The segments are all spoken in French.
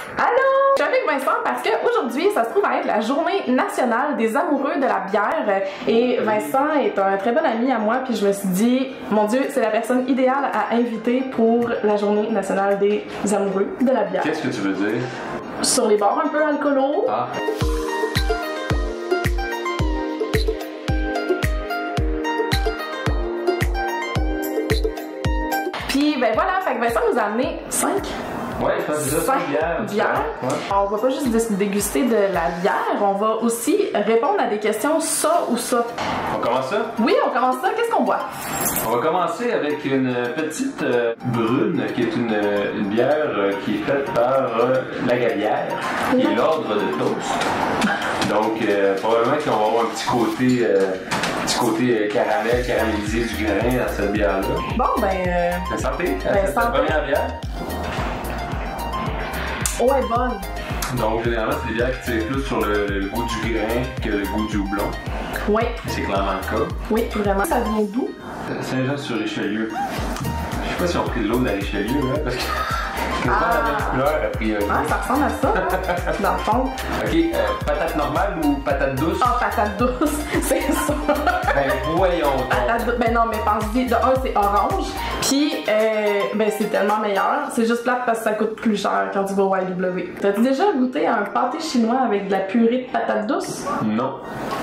Allô! Je suis avec Vincent parce qu'aujourd'hui, ça se trouve à être la journée nationale des amoureux de la bière. Et Vincent est un très bon ami à moi, puis je me suis dit, mon Dieu, c'est la personne idéale à inviter pour la journée nationale des amoureux de la bière. Qu'est-ce que tu veux dire? Sur les bords un peu alcoolos. Ah. Puis ben voilà, fait que Vincent nous a amené 5. Ouais, je pense que c'est ça, 5 bières. Ouais. On va pas juste déguster de la bière, on va aussi répondre à des questions ça ou ça. On commence ça? Oui, on commence ça. Qu'est-ce qu'on boit? On va commencer avec une petite brune, qui est une bière qui est faite par la Gabière, qui est l'ordre de toast. Donc, probablement qu'on va avoir un petit côté caramel, caramélisé du grain à cette bière-là. Bon, ben... Santé! Ben, C'est la santé. première bière. Ouais, bonne. Donc, généralement, c'est des bières qui tirent plus sur le goût du grain que le goût du houblon. Oui, C'est clairement le cas. oui, vraiment. Ça vient d'où? Saint-Jean-sur-Richelieu. Je sais pas si on a pris de l'eau de la Richelieu, hein, parce que c'est pas la même couleur a priori. Ah, ça ressemble à ça, hein? Dans le fond. Ok, patate normale ou patate douce? Ah, patate douce, c'est ça. Ben voyons donc. Patate douce. Ben non, mais pense-y, de un, c'est orange. Puis, ben c'est tellement meilleur. C'est juste plate parce que ça coûte plus cher quand tu vas au YW. T'as-tu déjà goûté à un pâté chinois avec de la purée de patate douce? Non.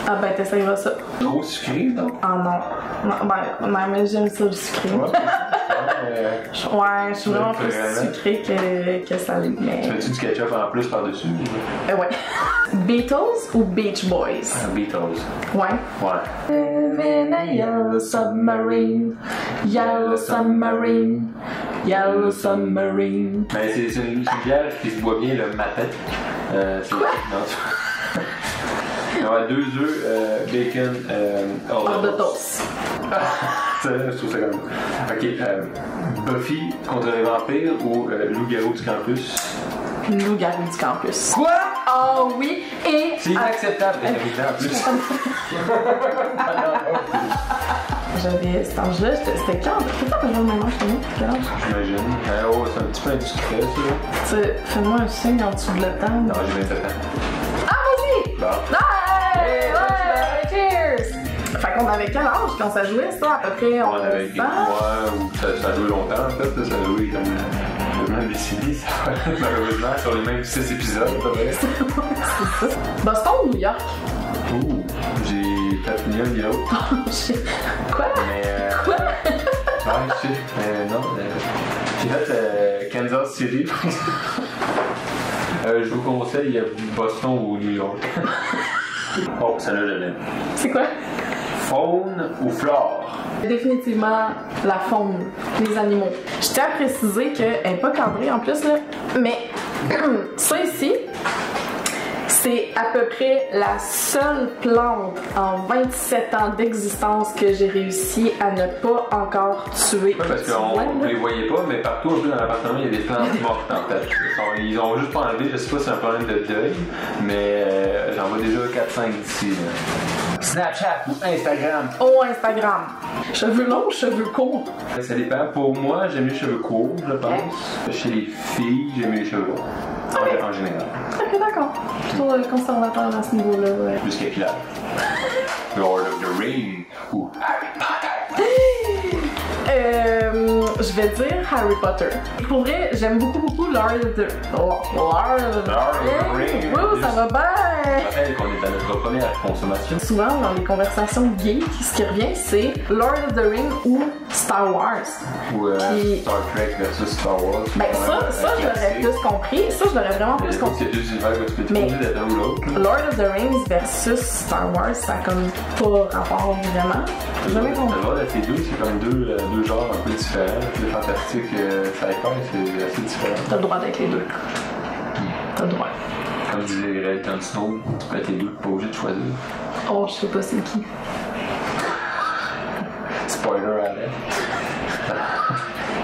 Ah, ben t'essayeras ça. Trop sucré, donc? Ah non. Ben, mais j'aime ça le sucré. Ouais, je suis vraiment plus sucrée que salée, mais... Tu mets-tu du ketchup en plus par-dessus? Ouais. Beatles ou Beach Boys? Beatles. Ouais. Ouais. Live in a yellow submarine, yellow submarine, yellow submarine. Ben, c'est une bière qui se boit bien le matin. C'est Quoi? Non. Ouais, 2 œufs, bacon, Hors de toast. Je trouve ça comme... Ok, Buffy contre les vampires ou Loup-garou du campus? Loup-garou du campus. Quoi? Oh oui, et... C'est inacceptable d'être arrivé en plus. J'avais cet âge-là, c'était quand? C'était quand le même âge que nous? Quel âge? J'imagine. Oh, c'est un petit peu indiscret, ça. Fais-moi un signe en dessous de la table. Non, j'ai 27 ans. Ah, vas-y! Bon. Ouais! Ouais! Cheers! Fait qu'on avait quel âge quand ça jouait, ça? À peu près, On avait 11 ans? Ouais, ou ça a joué longtemps, en fait. Ça a joué comme le même décennie, malheureusement, sur les mêmes 6 épisodes, à peu près. C'est ça. Boston ou New York? Ouh, j'ai fait ni l'un ni l'autre. Quoi? Mais, Quoi? Ouais, je sais. Mais non, j'ai fait Kansas City. Je vous conseille Boston ou New York. Oh, celle-là, je l'aime. C'est quoi? Faune ou flore? Définitivement la faune, les animaux. Je tiens à préciser qu'elle n'est pas cadrée en plus, là, mais ça ici, c'est à peu près la seule plante en 27 ans d'existence que j'ai réussi à ne pas encore tuer. Oui, parce qu'on ne les voyait pas, mais partout un peu dans l'appartement, il y a des plantes mortes en fait. Ils ont juste pas enlevé, je sais pas si c'est un problème de deuil, mais j'en vois déjà 4-5 d'ici. Snapchat ou Instagram? Oh, Instagram. Cheveux longs ou cheveux courts? Ça dépend. Pour moi, j'aime les cheveux courts, je pense. Chez les filles, j'aime les cheveux longs. En général. Ok, d'accord. Plutôt conservateur à ce niveau-là, ouais. Plus capillaire. Lord of the Rings ou Harry Potter. Je vais dire Harry Potter. Pour vrai, j'aime beaucoup Lord of the Rings. Oui, ça va bien. Je rappelle qu'on est à notre première consommation. Souvent, dans les conversations geeks, ce qui revient, c'est Lord of the Rings ou Star Wars. Ou Star Trek versus Star Wars. Ben ça je l'aurais plus compris. Ça, je l'aurais vraiment plus compris. Il y a 2 univers que tu peux te Mais d'être un ou l'autre. Lord of the Rings versus Star Wars, ça a comme pas rapport vraiment. J'ai jamais compris. Le droit d'être les deux, c'est comme deux genres un peu différents. Le fantastique, sci-fi, c'est assez différent. T'as le droit d'être les deux. T'as le droit. Comme disait Red Jon Snow, tu peux être les deux, pas obligé de choisir. Oh, je sais pas c'est qui. Spoiler alert.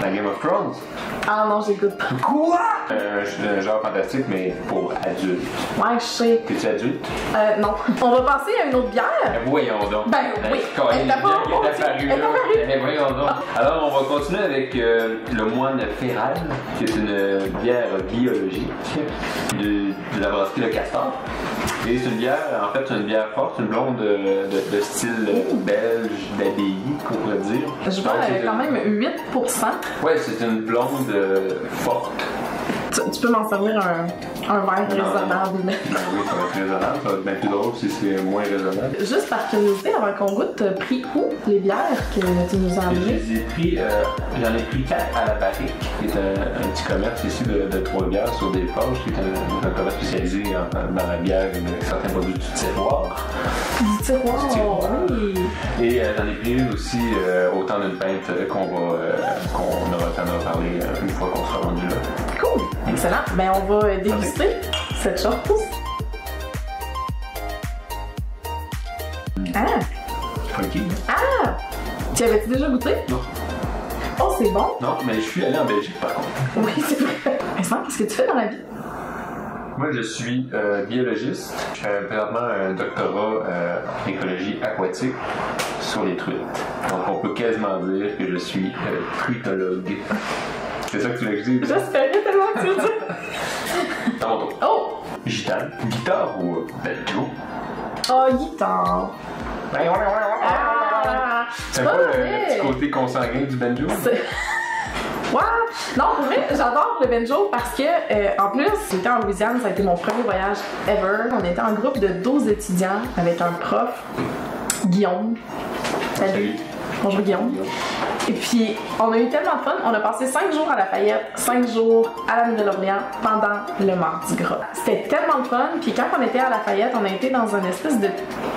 La Game of Thrones. Ah non, j'écoute pas. Quoi? Un genre fantastique, mais pour adultes. Ouais, je sais. T'es-tu adulte? Non. On va passer à une autre bière. Voyons donc. Ben oui. Elle est apparue là. Voyons donc. Alors, on va continuer avec le moine Féral, qui est une bière biologique de la brasserie Le Castor. Et c'est une bière, en fait, c'est une bière forte, une blonde de style belge, d'abbaye, qu'on pourrait dire. Je vois, elle a quand même 8%. Ouais, c'est une blonde forte. Tu peux m'en servir un verre raisonnable. Ben oui, ça va être raisonnable. Ça va être bien plus drôle si c'est moins raisonnable. Juste par curiosité, avant qu'on goûte, t'as pris où les bières que tu nous as Je amenées? les ai pris, j'en ai pris 4 à la Barrique, qui est un petit commerce ici de Trois-Rivières sur des plages, qui est un commerce spécialisé dans la bière et certains produits du tiroir. Du tiroir, oui. Et j'en ai pris une aussi au temps d'une pinte qu'on aura le temps d'en parler une fois qu'on sera rendu là. Cool, excellent. Ben on va déguster cette chose. Ah! Funky. Ah! Tu avais-tu déjà goûté? Non. Oh, c'est bon. Non, mais je suis allé en Belgique par contre. Oui, c'est vrai. Vincent, qu'est-ce que tu fais dans la vie? Moi, je suis biologiste. Je fais présentement un doctorat en écologie aquatique sur les truites. Donc, on peut quasiment dire que je suis truitologue. C'est ça que tu veux que je dise? J'espérais tellement que tu le dis. Dans mon tour. Oh! Gitane. Guitare ou banjo? Oh, guitare. Ah! C'est pas le petit côté consanguin du banjo? Ouais! Non, pour vrai, j'adore le banjo parce que, en plus, j'étais en Louisiane, ça a été mon premier voyage ever. On était en groupe de 12 étudiants avec un prof, Guillaume. Salut! Bonjour Guillaume. Et puis, on a eu tellement de fun. On a passé 5 jours à Lafayette, 5 jours à la Nouvelle-Orléans pendant le Mardi Gras. C'était tellement de fun. Puis quand on était à Lafayette, on a été dans une espèce de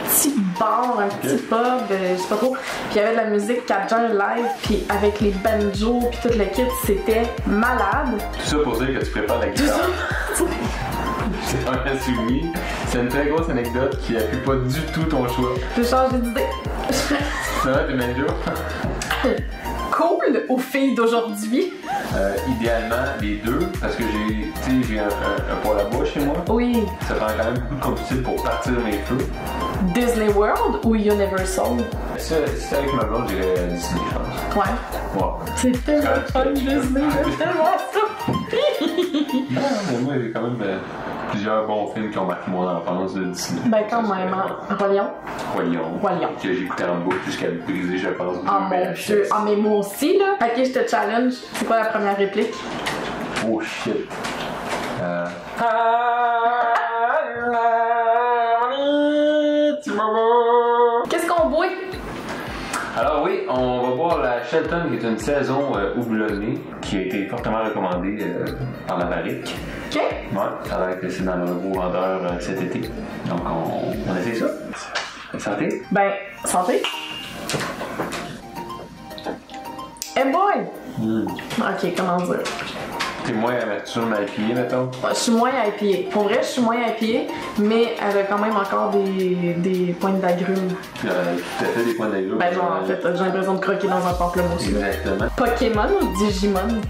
petit bar, un petit pub, je sais pas trop. Puis il y avait de la musique Cajun live, puis avec les banjos, puis tout le kit, c'était malade. Tout ça pour dire que tu prépares la guitare. C'est un souvenir. C'est une très grosse anecdote qui appuie pas du tout ton choix. J'ai changé d'idée. Ça va, tes banjos? Cool aux filles d'aujourd'hui. Idéalement, les deux, parce que j'ai un poêle à bois chez moi. Oui. Ça prend quand même beaucoup de combustible pour partir mes feux. Disney World ou Universal? Ça, si c'est avec ma blonde, j'irais Disney, je pense. Ouais. Ouais. C'est tellement fun, Disney. J'aime tellement ça. Non, mais moi, j'ai quand même plusieurs bons films qui ont marqué mon enfance de Disney. Ben quand même, hein. Roi Lion. Que j'ai écouté en boucle jusqu'à le briser, je pense. Oh mon Dieu. Ah, mais moi aussi, là. Ok, je te challenge. C'est quoi la première réplique? Oh shit. Qu'est-ce qu'on boit? Alors oui, on va boire la Shelton, qui est une saison houblonnée, qui a été fortement recommandée par la Barrique. Ok. Ouais, ça a l'air que c'est dans le gros vendeur cet été. Donc on essaie ça. Santé? Ben, santé. Hey boy! Ok, comment dire? T'es moins amertume à IPA, mettons? Je suis moins IPA. Pour vrai, je suis moins IPA, mais elle a quand même encore des pointes d'agrumes. Tout à fait des points d'agrumes. Ben genre, en fait, j'ai l'impression de croquer dans un pamplemousse. Exactement. Pokémon ou Digimon?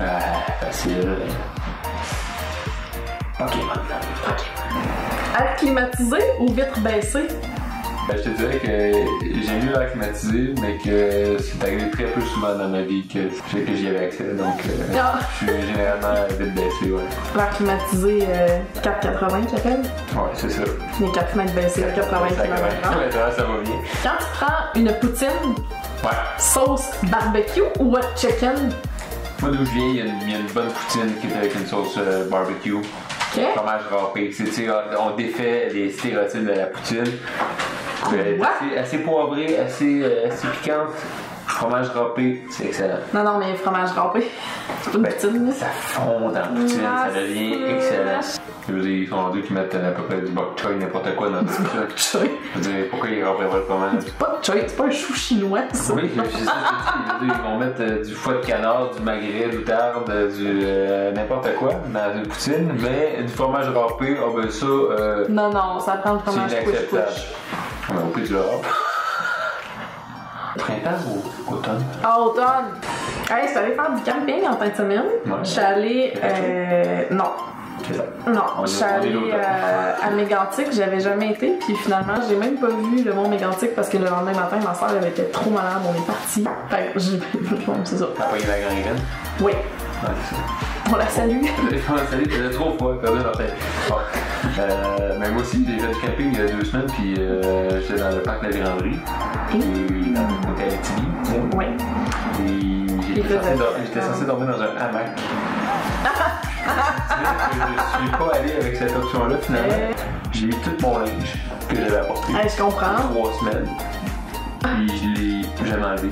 Facile. Pokémon. Air climatisé ou vitre baissée? Ben, je te dirais que j'ai mieux l'air climatisé, mais que c'est arrivé très peu souvent dans ma vie que j'y avais accès. Donc, je suis généralement vite baissé, ouais. L'air climatisé 4,80 tu appelles? Ouais, c'est ça. Les 4 mètres baissés à 80 km/h. Ça va bien. Quand tu prends une poutine, sauce barbecue ou hot chicken? Moi, d'où je viens, il y a une bonne poutine qui est avec une sauce barbecue. Okay. Fromage râpé. On défait les stéréotypes de la poutine. Assez poivré, assez piquante. Fromage râpé, c'est excellent. Non, mais fromage râpé, c'est pas une poutine, là. Ça fond dans la poutine, ça devient excellent. Je veux dire, ils sont rendus qui mettent à peu près du bok choy, n'importe quoi dans le poutine. Je veux dire, pourquoi ils râperaient pas le fromage? C'est pas de choy, c'est pas un chou chinois, ça. Oui, c'est ça. Ils vont mettre du foie de canard, du magret, du tarde, du n'importe quoi dans une poutine, mais du fromage râpé, ben ça... Non, ça prend le fromage push-push. Au plus du râpe. Printemps ou automne? Ah, automne! Hey, je suis allée faire du camping en fin de semaine. Ouais. Je suis allée. Non. C'est ça. Non, On est- je suis on est allée l'autre. à Mégantic, j'avais jamais été, puis finalement, j'ai même pas vu le mont Mégantic parce que le lendemain matin, ma soeur elle était trop malade, on est parti. Fait que j'ai. Bon, c'est ça. T'as pogné la gangrène? Oui, Ouais, c'est ça. on la salue. Salut, il faisait trop froid, perdu la tête. Bon. Mais moi aussi, j'ai fait du camping il y a 2 semaines, puis j'étais dans le parc de la Véranderie. Et dans à Abitibi. Oui. Et j'étais censé dormir dans un hamac. Je suis pas allé avec cette option-là, finalement. J'ai eu tout mon linge que j'avais apporté. Hey, je comprends. 3 semaines. Puis je l'ai jamais enlevé.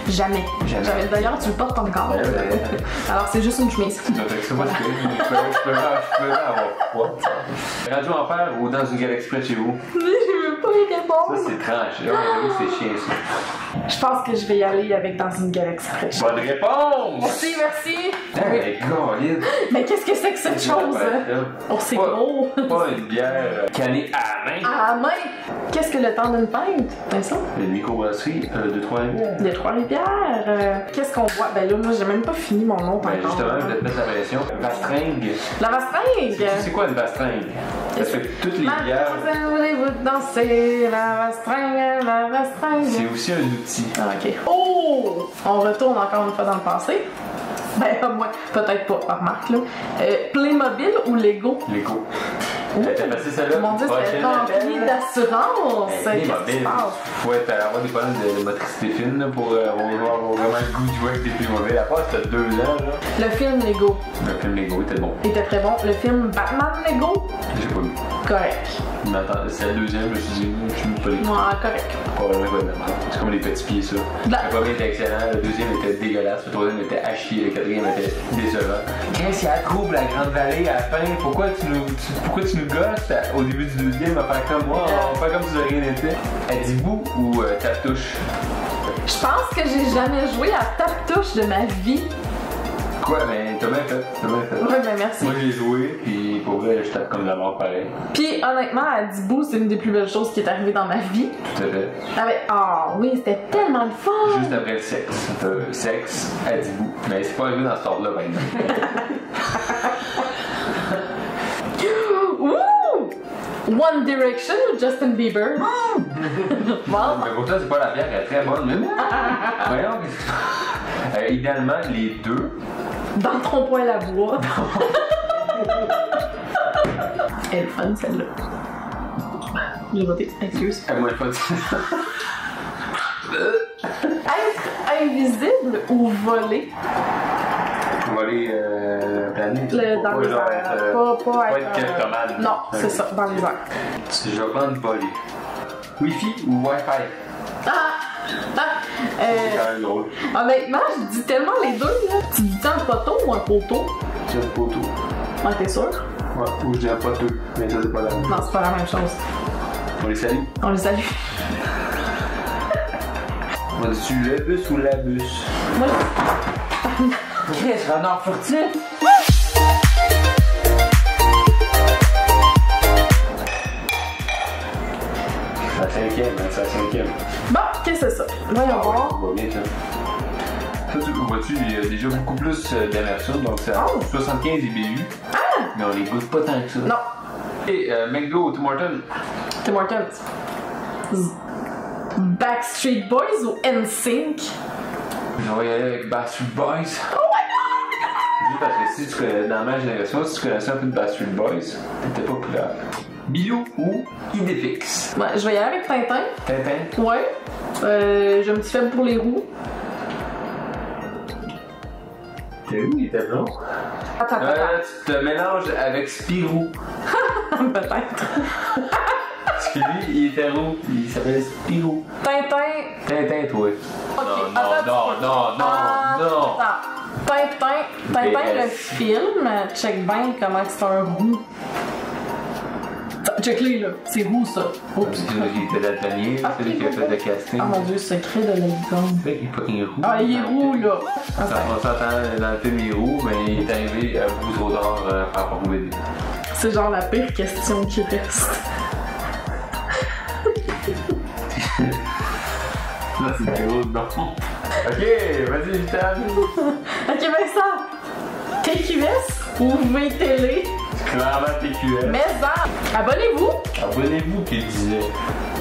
Jamais. Jamais. D'ailleurs, tu le portes encore. Ouais. Alors, c'est juste une chemise. Donc, c'est moi, je peux avoir froid. Radio Enfer ou dans une galaxie près de chez vous? Je veux pas y répondre. Ça, c'est tranché. C'est chiant, ça. Je pense que je vais y aller avec dans une galaxie fraîche. Bonne réponse! Merci, merci. Hey, Colin! Mais qu'est-ce que c'est que cette chose? Oh, c'est gros. Pas une bière cannée à la main. À la main. Qu'est-ce que le temps d'une pinte? C'est ça? Une microbrasserie de 3 bières. Les Trois-Rivières. Qu'est-ce qu'on voit? Ben là, moi, j'ai même pas fini mon nom Ben encore. justement, je vais te mettre la pression. Vastringue. La vastringue. C'est quoi une vastringue? Parce que toutes les bières, Mademoiselle, voulez-vous danser? La vastringue, la vastringue. c'est aussi un outil. Ah, ok. Oh! On retourne encore une fois dans le passé. Ben, moi, peut-être pas, remarque, là. Playmobil ou Lego? Lego. T'as passé celle-là? Mon Dieu, c'était rempli d'assurance. Qu'est-ce qui se passe? Faut avoir des problèmes de motricité fine là, pour avoir vraiment le goût de jouer avec des Playmobil. À part, c'était 2 ans. Là. Le film Lego Le film Lego était bon. était très bon. Le film Batman Lego, J'ai pas vu. correct. Mais attends, c'est le deuxième, je me suis dit, je suis pas les. Ouais, correct. Probablement pas de même. C'est comme les petits pieds, ça. Le premier était excellent, le deuxième était dégueulasse, le troisième était à chier, le quatrième était décevant. Qu'est-ce qu'il y a trouve la Grande Vallée à la fin? Pourquoi tu nous gosses au début du deuxième à faire comme moi? On va faire comme si de rien n'était. Êtes-vous ou Tape-Touche? Je pense que j'ai jamais joué à Tape-Touche de ma vie. Quoi? Mais t'as bien fait. Ouais, ben merci. Moi j'ai joué, puis pour vrai, je tape comme de la mort pareil. Puis honnêtement, à Dibou, c'est une des plus belles choses qui est arrivée dans ma vie. Tout à fait. Oui, c'était tellement de fun! Juste après le sexe. Sexe à Dibou. Mais c'est pas arrivé dans cet ordre-là, par exemple. Ouh! One Direction ou Justin Bieber? Bon. Mais pour toi, c'est pas la bière, elle est très bonne, mais voyons. Idéalement, les deux. Dans le trompe-poil à bois. Elle est fun, celle-là. J'ai voté. Excuse. Moi, je pas dit ça. Être invisible ou voler? On va aller planer. Dans les airs. Pas être kleptomane. Non, c'est ça, dans les airs. Je vais prendre voler. Wi-Fi ou Wi-Fi? C'est quand même drôle. Honnêtement, je dis tellement les deux, là. Tu dis un poteau ou un poteau? C'est un poteau. Ouais, t'es sûr? Ouais, ou je dirais pas deux, mais ça, c'est pas la même. Non, c'est pas la même chose. On les salue. On les salue. On dit le bus ou la bus? Moi, Chris, renard furtif! C'est la cinquième. bon, qu'est-ce que c'est ça? Voyons voir. Ça va bien, ça. Ça, tu vois-tu, il y a déjà beaucoup plus d'amertume, donc c'est 75 IBU. Mais on les goûte pas tant que ça. Non. Et McDo ou Tim Hortons? Tim Hortons. Backstreet Boys ou NSYNC? On va y aller avec Backstreet Boys. Oh my god! Juste parce que si tu connais, dans ma génération, si tu connaissais un peu de Backstreet Boys, t'étais populaire. Bilou ou Idéfix? Ouais, je vais y aller avec Tintin. Tintin? Ouais. J'ai un petit faible pour les roues. T'es où, il était blanc? Attends. Tu te mélanges avec Spirou. Peut-être. Parce que lui, il était roux. Il s'appelle Spirou. Tintin. Tintin, toi. Ok, Non. Tintin, le film, check bien comment c'est un roux. Check-les là, c'est roux ça. Oups. Il était daltonien, c'est lui qui a fait le casting. Ah mon dieu, secret de la licorne. C'est vrai qu'il est fucking roux. Ah, il est roux là. On s'entend dans le film, il est roux, mais il est arrivé beaucoup trop tard par rapport au bébé. C'est genre la pire question qui reste. Là, c'est gros, non. Ok, vas-y, Vital. Ok, Vincent. TQS ou VTL? Clairement TQS. Mais abonnez-vous. Abonnez-vous, qu'il disait.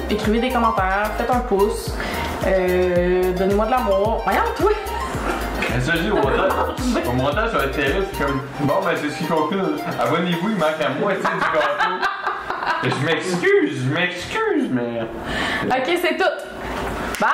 Écrivez des commentaires, faites un pouce. Donnez-moi de l'amour. Voyons, toi. Ça, je dis au montage. Au montage, ça va être terrible. C'est comme, bon, ben, c'est ce qui conclut. Abonnez-vous, il manque la moitié du gâteau. Je m'excuse, mais. Ok, c'est tout. Bye!